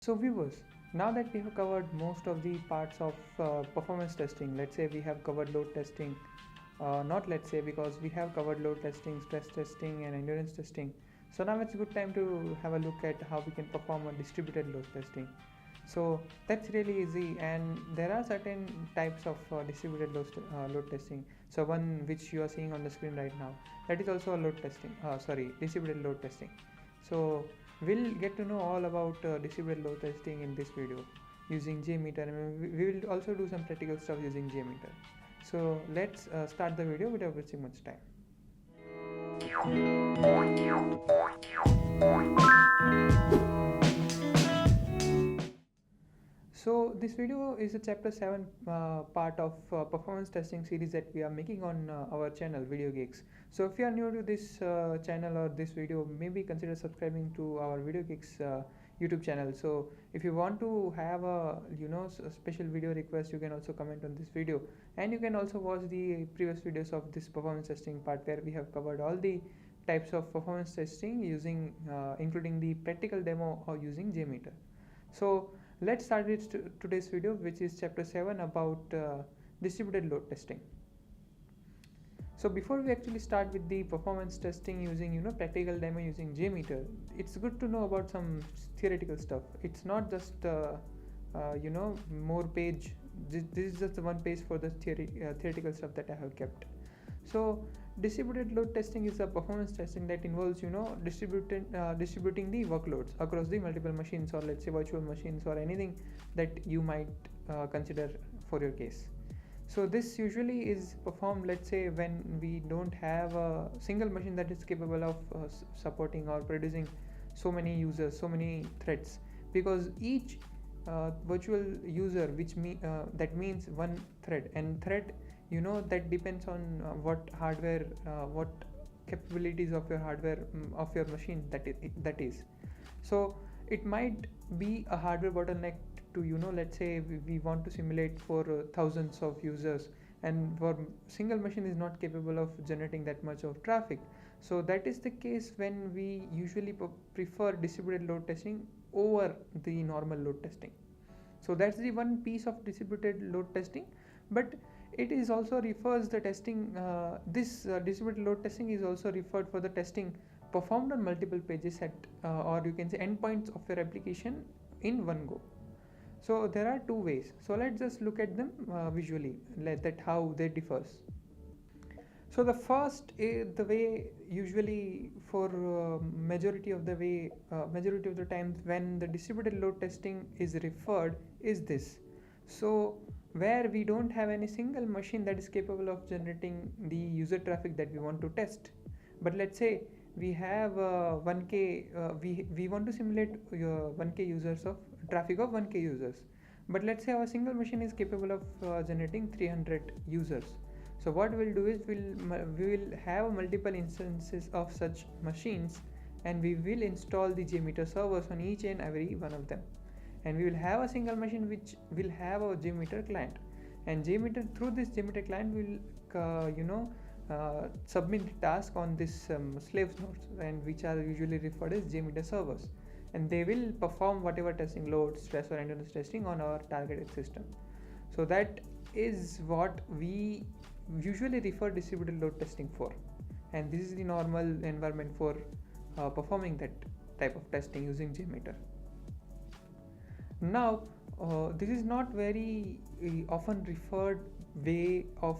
So viewers, now that we have covered most of the parts of performance testing, let's say we have covered load testing, not let's say, because we have covered load testing, stress testing and endurance testing. So now it's a good time to have a look at how we can perform a distributed load testing. So that's really easy, and there are certain types of distributed load testing. So one which you are seeing on the screen right now, that is also a distributed load testing. So we'll get to know all about distributed load testing in this video using JMeter, and we will also do some practical stuff using JMeter. So let's start the video without wasting much time. So this video is a chapter 7 part of performance testing series that we are making on our channel VideoGeeks. So if you are new to this channel or this video, maybe consider subscribing to our VideoGeeks YouTube channel. So if you want to have a special video request, you can also comment on this video, and you can also watch the previous videos of this performance testing part where we have covered all the types of performance testing using including the practical demo or using JMeter. So let's start with today's video, which is chapter 7 about distributed load testing. So before we actually start with the performance testing using practical demo using JMeter, it's good to know about some theoretical stuff. It's not just more page. This is just the one page for the theoretical stuff that I have kept. So distributed load testing is a performance testing that involves distributing the workloads across the multiple machines, or let's say virtual machines, or anything that you might consider for your case. So this usually is performed, let's say, when we don't have a single machine that is capable of supporting or producing so many users, so many threads, because each virtual user, that means one thread, and thread that depends on what hardware, what capabilities of your hardware, of your machine that is. So it might be a hardware bottleneck to let's say we want to simulate for thousands of users, and for single machine is not capable of generating that much of traffic. So that is the case when we usually prefer distributed load testing over the normal load testing. So that's the one piece of distributed load testing, but it is also refers the testing, distributed load testing is also referred for the testing performed on multiple pages at or you can say endpoints of your application in one go. So there are two ways. So let's just look at them visually, that how they differs. So the first is the way usually for majority of the times when the distributed load testing is referred is this. So where we don't have any single machine that is capable of generating the user traffic that we want to test, but let's say we have 1k, we want to simulate 1k users of traffic of 1k users, but let's say our single machine is capable of generating 300 users. So what we'll do is we will have multiple instances of such machines, and we will install the JMeter servers on each and every one of them, and we will have a single machine which will have a JMeter client, and JMeter, through this JMeter client, will submit the task on this slave nodes, and which are usually referred as JMeter servers, and they will perform whatever testing, load, stress or endurance testing on our targeted system. So that is what we usually refer distributed load testing for, and this is the normal environment for performing that type of testing using JMeter. Now this is not very often referred way of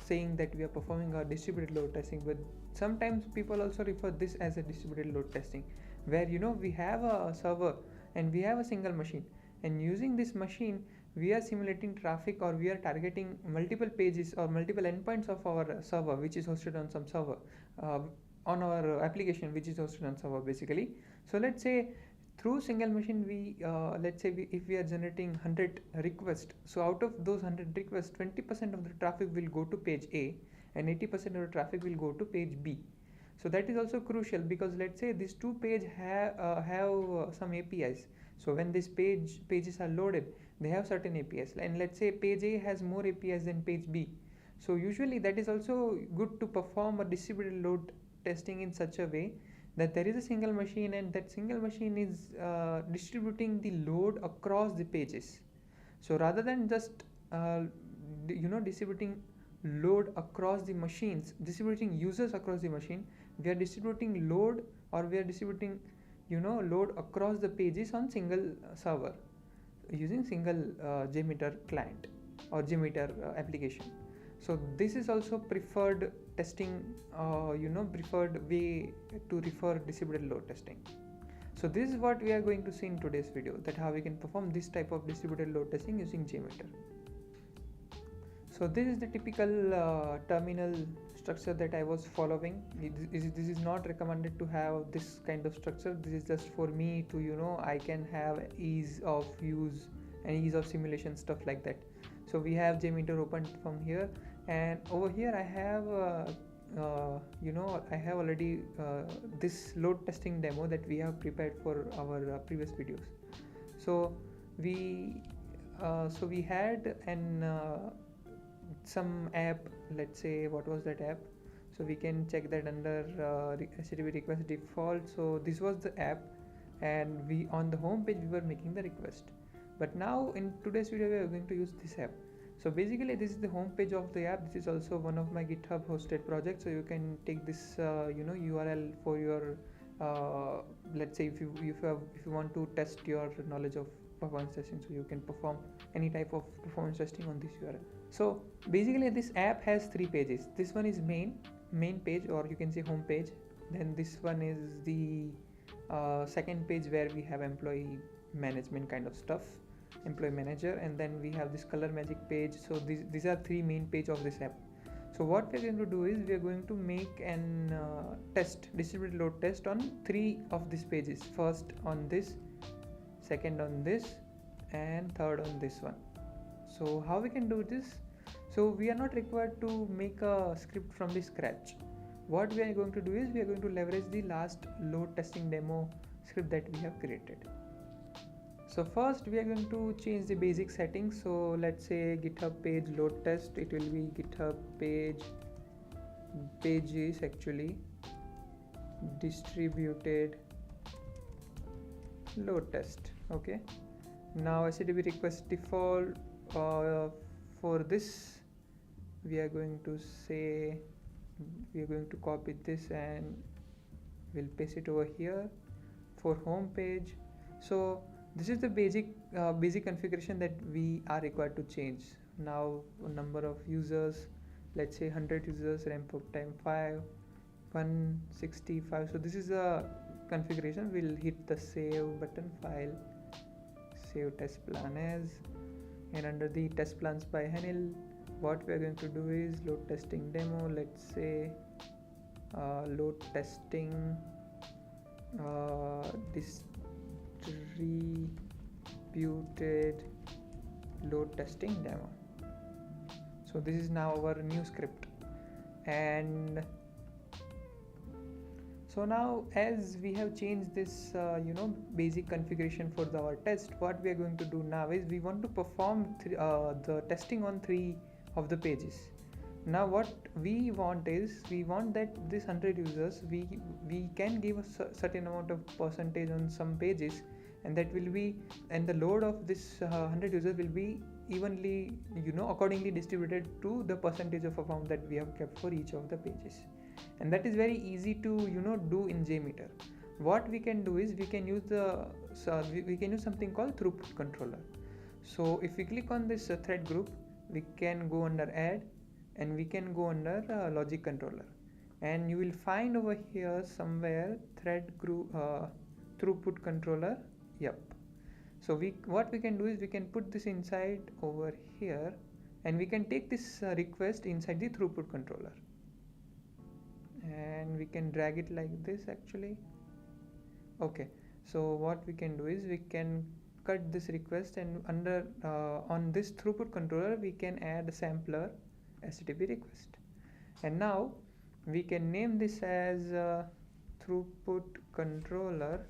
saying that we are performing a distributed load testing, but sometimes people also refer this as a distributed load testing, where we have a server and we have a single machine, and using this machine we are simulating traffic, or we are targeting multiple pages or multiple endpoints of our server which is hosted on some server, on our application which is hosted on server basically. So let's say through single machine we if we are generating 100 requests, so out of those 100 requests, 20% of the traffic will go to page A and 80% of the traffic will go to page B. So that is also crucial, because let's say these two pages have some APIs. So when these pages are loaded, they have certain APIs, and let's say page A has more APIs than page B. So usually that is also good to perform a distributed load testing in such a way that there is a single machine, and that single machine is distributing the load across the pages. So rather than just distributing load across the machines, distributing users across the machine, we are distributing load, or we are distributing load across the pages on single server using single JMeter client or JMeter application. So this is also preferred testing, preferred way to refer distributed load testing. So this is what we are going to see in today's video, that how we can perform this type of distributed load testing using JMeter. So this is the typical terminal structure that I was following. This is not recommended to have this kind of structure. This is just for me to I can have ease of use and ease of simulation, stuff like that. So we have JMeter open from here, and over here I have I have already this load testing demo that we have prepared for our previous videos. So we had an some app. Let's say, what was that app? So we can check that under HTTP request default. So this was the app, and we on the home page we were making the request. But now in today's video we are going to use this app. So basically this is the home page of the app. This is also one of my GitHub hosted projects, so you can take this URL for your let's say if you want to test your knowledge of performance testing, so you can perform any type of performance testing on this URL. So basically this app has three pages. This one is main page, or you can say home page. Then this one is the second page where we have employee management kind of stuff, employee manager, and then we have this color magic page. So these are three main page of this app. So what we're going to do is we are going to make an distributed load test on three of these pages. First on this, second on this, and third on this one. So how we can do this? So we are not required to make a script from the scratch. What we are going to do is we are going to leverage the last load testing demo script that we have created. So first we are going to change the basic settings. So let's say GitHub page load test, it will be GitHub pages actually distributed load test. Okay, now HTTP request default, for this we are going to say, we are going to copy this and we'll paste it over here for home page. So this is the basic configuration that we are required to change. Now number of users, let's say 100 users, ramp up time 5, 165. So this is a configuration. We'll hit the save button, file, save test plan as, and under the test plans by Hanil, what we are going to do is load testing demo. Let's say load testing distributed load testing demo. So this is now our new script. And so now as we have changed this basic configuration for our test, what we are going to do now is we want to perform the testing on three of the pages. Now what we want is, we want that this 100 users, we can give a certain amount of percentage on some pages, and that will be, and the load of this 100 users will be evenly accordingly distributed to the percentage of amount that we have kept for each of the pages. And that is very easy to do in JMeter. What we can do is we can use something called throughput controller. So if we click on this thread group, we can go under add, and we can go under logic controller, and you will find over here somewhere thread group throughput controller. Yep. So what we can do is we can put this inside over here, and we can take this request inside the throughput controller, and we can drag it like this actually. Okay, so what we can do is we can cut this request, and under on this throughput controller we can add a sampler HTTP request, and now we can name this as throughput controller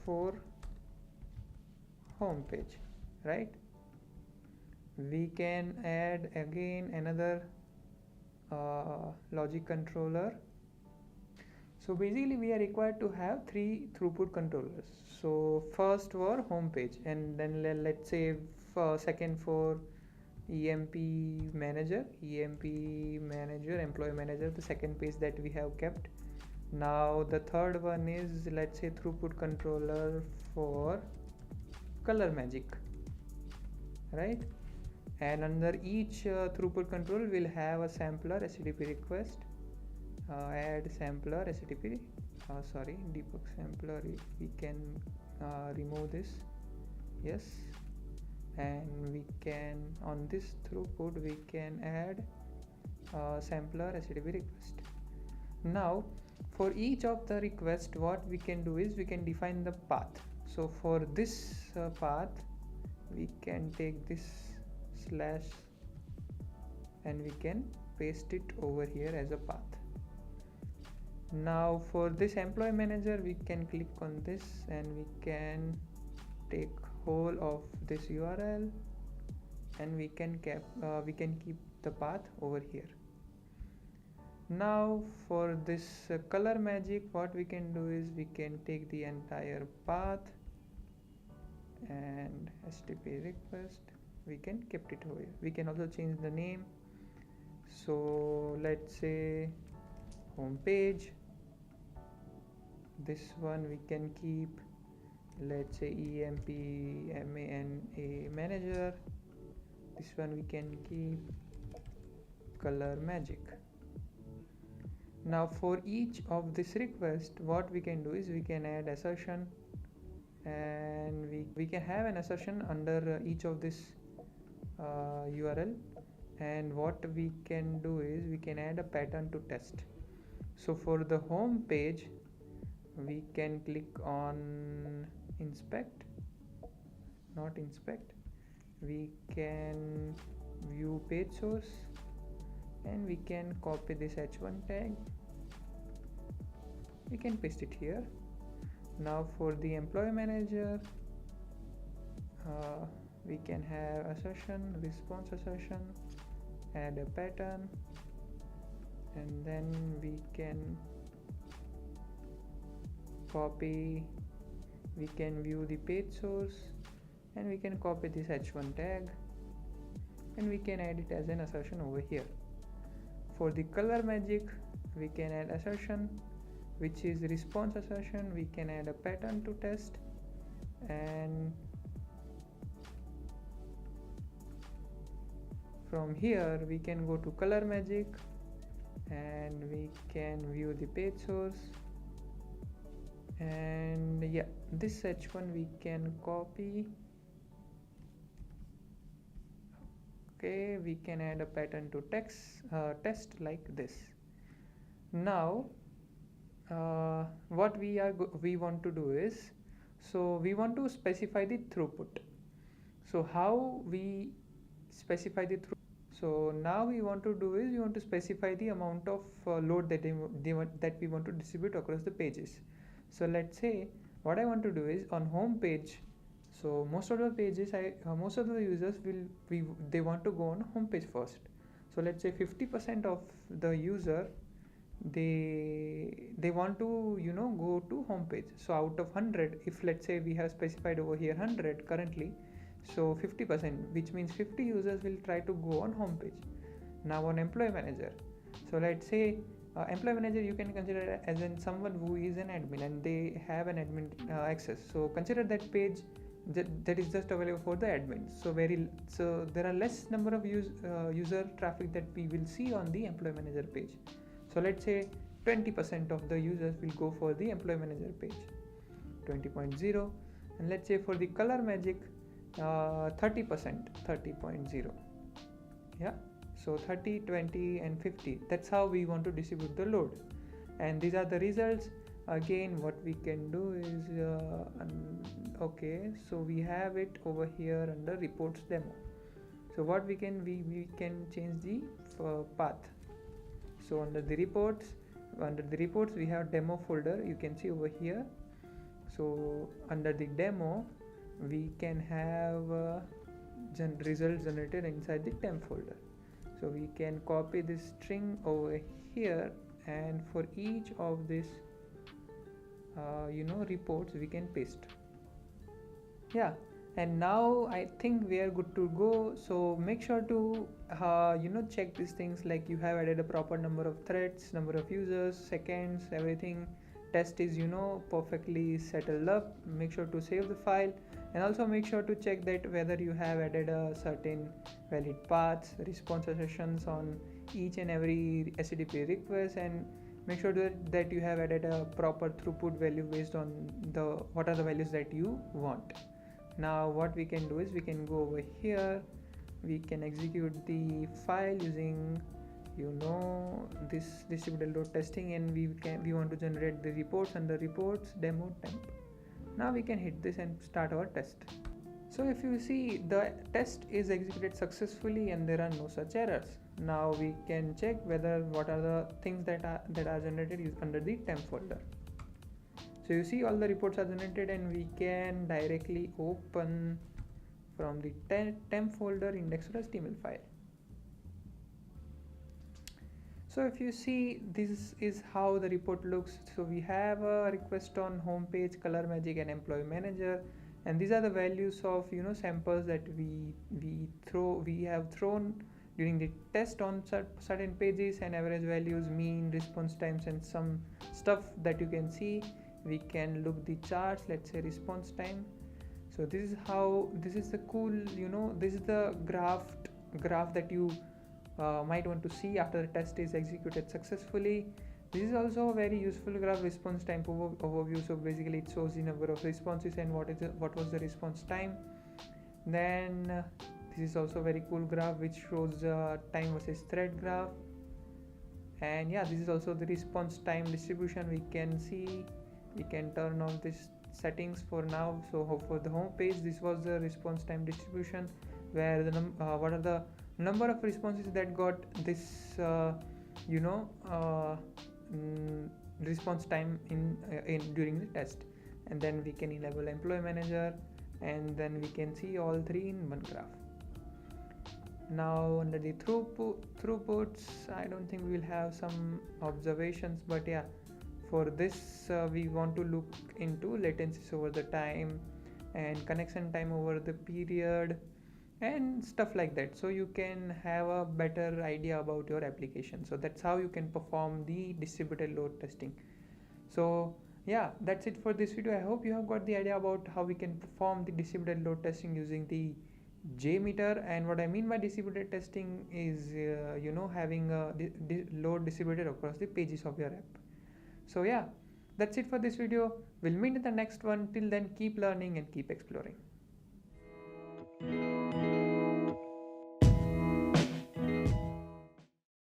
for home page, right? We can add again another logic controller So basically we are required to have 3 throughput controllers. So first for home page, and then let's say for second for EMP manager, employee manager, the second page that we have kept. Now the third one is, let's say, throughput controller for color magic, right? And under each throughput control will have a sampler HTTP request, add sampler HTTP, debug sampler. We can remove this, yes, and we can, on this throughput we can add sampler HTTP request. Now for each of the request, what we can do is we can define the path. So for this path we can take this slash and we can paste it over here as a path. Now for this employee manager, we can click on this and we can take whole of this URL and we can keep the path over here. Now for this color magic, what we can do is we can take the entire path and HTTP request, we can kept it over here. We can also change the name. So let's say home page, this one we can keep, let's say EMP manager, this one we can keep color magic. Now for each of this request, what we can do is we can add assertion, and we can have an assertion under each of this URL, and what we can do is we can add a pattern to test. So for the home page, we can click on inspect, we can view page source, and we can copy this h1 tag, we can paste it here. Now for the employee manager, we can have assertion, response assertion, add a pattern, and then we can copy, we can view the page source, and we can copy this h1 tag and we can add it as an assertion over here. For the color magic, we can add assertion, which is response assertion, we can add a pattern to test, and from here we can go to color magic and we can view the page source, and yeah, this h1 we can copy. Okay, we can add a pattern to test like this. Now what we want to do is, so we want to specify the throughput. So how we specify the throughput? So now we want to do is we want to specify the amount of load that that we want to distribute across the pages. So let's say what I want to do is on home page, so most of the pages most of the users they want to go on home page first. So let's say 50% of the user they want to go to home page. So out of 100, if let's say we have specified over here 100 currently, so 50%, which means 50 users will try to go on home page. Now on employee manager, so let's say employee manager you can consider as in someone who is an admin and they have an admin access. So consider that page that is just available for the admins. So there are less number of user traffic that we will see on the employee manager page. So let's say 20% of the users will go for the employee manager page, 20.0, and let's say for the color magic 30%, 30.0. yeah, so 30, 20 and 50, that's how we want to distribute the load. And these are the results. Again, what we can do is okay, so we have it over here under reports demo. So what we can change the path. So under the reports we have demo folder, you can see over here. So under the demo we can have results generated inside the temp folder. So we can copy this string over here, and for each of this reports we can paste. Yeah, and now I think we are good to go. So make sure to check these things, like you have added a proper number of threads, number of users, seconds, everything. Test is perfectly settled up. Make sure to save the file, and also make sure to check that whether you have added a certain valid paths, response sessions on each and every HTTP request, and make sure that you have added a proper throughput value based on what are the values that you want. Now what we can do is we can go over here, we can execute the file using this distributed load testing, and we want to generate the reports under reports demo temp. Now we can hit this and start our test. So if you see, the test is executed successfully and there are no such errors. Now we can check whether what are the things that are generated under the temp folder. So you see all the reports are generated, and we can directly open from the temp folder index.html file. So if you see, this is how the report looks. So we have a request on home page, color magic, and employee manager, and these are the values of samples that we have thrown during the test on certain pages, and average values, mean, response times, and some stuff that you can see. We can look the charts, let's say response time. So this is the cool, this is the graph that you might want to see after the test is executed successfully. This is also a very useful graph, response time overview. So basically it shows the number of responses and what was the response time. Then this is also a very cool graph which shows time versus thread graph. And yeah, this is also the response time distribution. We can see, we can turn on this settings for now. So for the home page, this was the response time distribution, where the what are the number of responses that got this response time in during the test. And then we can enable employee manager, and then we can see all three in one graph. Now under the throughputs, I don't think we will have some observations, but yeah, for this we want to look into latencies over the time and connection time over the period and stuff like that, so you can have a better idea about your application. So that's how you can perform the distributed load testing. So yeah, that's it for this video. I hope you have got the idea about how we can perform the distributed load testing using the JMeter. And what I mean by distributed testing is having a load distributed across the pages of your app. So yeah, that's it for this video. We'll meet in the next one. Till then, keep learning and keep exploring.